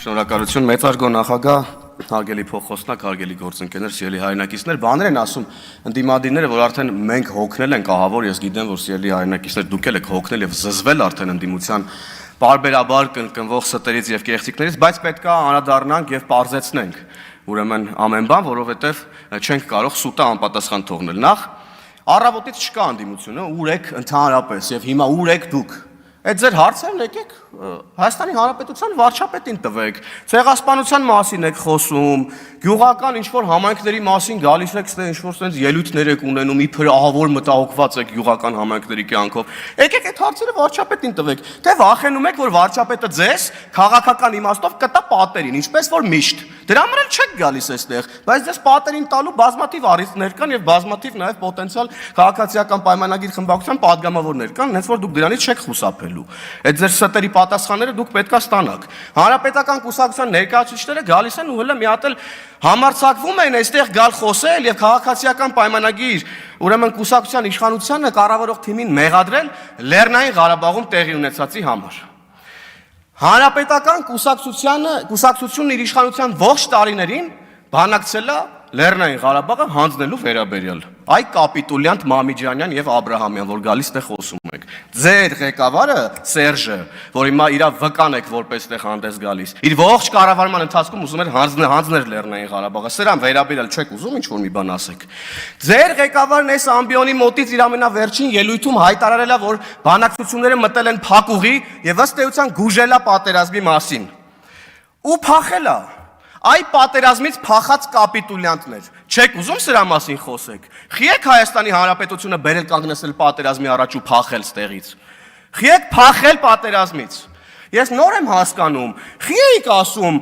Շնորհակալություն, մեծարգո նախագահ, հարգելի փոխխոսնակ, հարգելի գործընկերներ, սիրելի հայրենակիցներ, բաներ են ասում ընդդիմադիրները, որ արդեն մենք հոգնել ենք ահավոր, ես գիտեմ, որ սիրելի հայրենակիցներ դուք էլ եք հոգնել եւ զզվել արդեն ընդդիմության բարբերաբար կնկնվող ստերից եւ կեղծիքներից, բայց պետք է անդրադառնանք եւ պարզեցնենք ուրեմն ամեն բան, որովհետեւ չենք կարող սուտը անպատասխան թողնել։ Նախ առավոտից չկա ընդդիմությունը, ուր եք ընդհանրապես եւ հիմա ուր եք դուք։ Այդ ձեր հարցերն եկեք Հայաստանի Հանրապետության վարչապետին տվեք, ցեղասպանության մասին եք խոսում, գյուղական ինչ-որ համայնքների մասին գալիս եք, ինչ-որ sense ելույթներ եք ունենում, իբր ահավոր մտահոգված եք գյուղական համայնքների կյանքով։ Եկեք այդ հարցերը վարչապետին տվեք, թե վախենում եք, որ վարչապետը ձեզ քաղաքական իմաստով կտա պատերին, ինչպես որ միշտ։ Դրա համար էլ չեք գալիս այստեղ, բայց ձեզ պատերին տալու բազմաթիվ առիթներ կան եւ բազմաթիվ նաեւ պոտենցիալ քաղաքացիական պայմանագիր խմբակցության падգամավորներ կան, հենց որ դուք դրանից չեք խուսափելու։ Այդ ձեր ստերի պատասխանները դուք պետք է ստանաք։ Հանրապետական կուսակցության ներկայացուցիչները գալիս են ու հələ մի հատ էլ համարձակվում են այստեղ գալ խոսել եւ քաղաքացիական պայմանագիր, ուրեմն կուսակցության իշխանությանը կառավարող թիմին մեղադրել Լեռնային Ղարաբաղում տեղի ունեցածի համար։ Հանրապետական կուսակցությունն իր իշխանության ողջ տարիներին բանակցել է Լեռնային Ղարաբաղը հանձնելու վերաբերյալ։ Այ կապիտուլյանտ Մամիջանյան եւ Աբրահամյան, որ գալիս տեղ խոսում եք։ Ձեր ղեկավարը Սերժը, որ հիմա իր վկան եք որպես տեղ հանդես գալիս, իր ողջ կառավարման ընթացքում ուզում էր հանձնել Լեռնային Ղարաբաղը։ Սրան վերաբերյալ չեք ուզում ինչ-որ մի բան ասեք։ Ձեր ղեկավարն այս ամբիոնի մոտից իր ամենավերջին ելույթում հայտարարել է, որ բանակցությունները մտել են փակուղի եւ ըստ էության գուժել է պատերազմի մասին։ Ու փախել է։ Այ պատերազմից փախած կապիտուլյանտներ, չեք ուզում սրա մասին խոսեք։ Խի եք Հայաստանի Հանրապետությունը բերել կանգնեցել պատերազմի առաջ ու փախել ստեղից։ Խի եք փախել պատերազմից։ Ես նոր եմ հասկանում, խի եք ասում,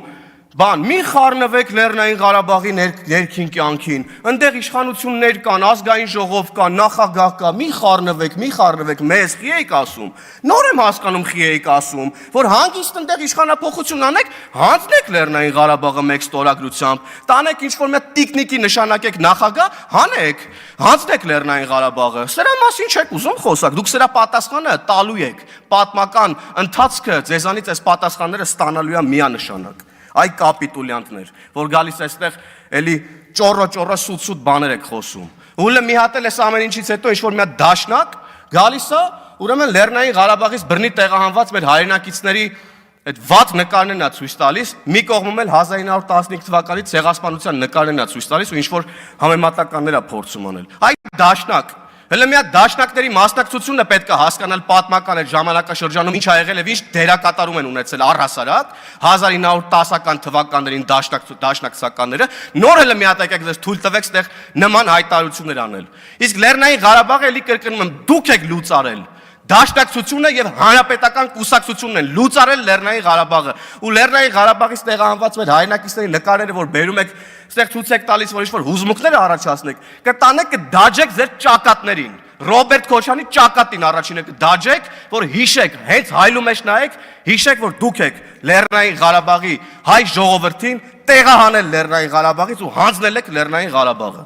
բան, մի խառնվեք Լեռնային Ղարաբաղի ներքին կյանքին, ընդեղ իշխանություններ կան, ազգային ժողով կա, նախագահ կա, մի խառնվեք, մեզ խի եք ասում։ Նոր եմ հասկանում խի եք ասում, որ հանգիստ ընդեղ իշխանափոխություն անեք, հանձնեք Լեռնային Ղարաբաղը մեկ ստորագրությամբ, տանեք ինչ-որ մի տիկնիկի նշանակեք նախագահ, հանեք, հանձնեք Լեռնային Ղարաբաղը։ Սրա մասին չեք ուզում խոսակ, դուք սրա պատասխանը տալու եք, պատմական ընթացքը ձեզանից այս պատասխանները ստանալու է միանշանակ։ Այ կապիտուլյանտներ, որ գալիս այստեղ էլի ճոռո սուտ բաներ եք խոսում։ Ուլը մի հատ էլ էս ամեն ինչից հետո ինչ-որ մի հատ դաշնակ գալիս է, ուրեմն Լեռնային Ղարաբաղից բռնի տեղահանված մեր հայրենակիցների այդ վատ նկարներն է ցույց տալիս, մի կողմում էլ 1915 թվականի ցեղասպանության նկարներն է ցույց տալիս ու ինչ-որ համեմատականներ է փորձում անել։ Այ դաշնակ Հələ մի հատ դաշնակների մասնակցությունը պետք է հասկանալ պատմական այդ ժամանակաշրջանում ինչ ա եղել եւ ինչ դերակատարում են ունեցել առհասարակ 1910-ական թվականներին դաշնակցականները նոր հələ մի հատ եկեք ձեզ թույլ տվեք ստեղ նման հայտարարություններ անել։ Իսկ Լեռնային Ղարաբաղը էլի կրկնում եմ դուք եք լուծարել Դաշնակցությունը եւ հանրապետական կուսակցությունն են լուծարել Լեռնային Ղարաբաղը ու Լեռնային Ղարաբաղից տեղահանված մեր հայրենակիցների նկարները որ բերում եք ստեղ ցույց եք տալիս որ ինչ-որ հուզմունքներ առաջացնեք կտանեք կդաջեք ձեր ճակատներին Ռոբերտ Քոչյանի ճակատին առաջինը կդաջեք որ հիշեք հենց հայլու մեջ նայեք հիշեք որ դուք եք Լեռնային Ղարաբաղի հայ ժողովրդին տեղահանել Լեռնային Ղարաբաղից ու հանձնել եք Լեռնային Ղարաբաղը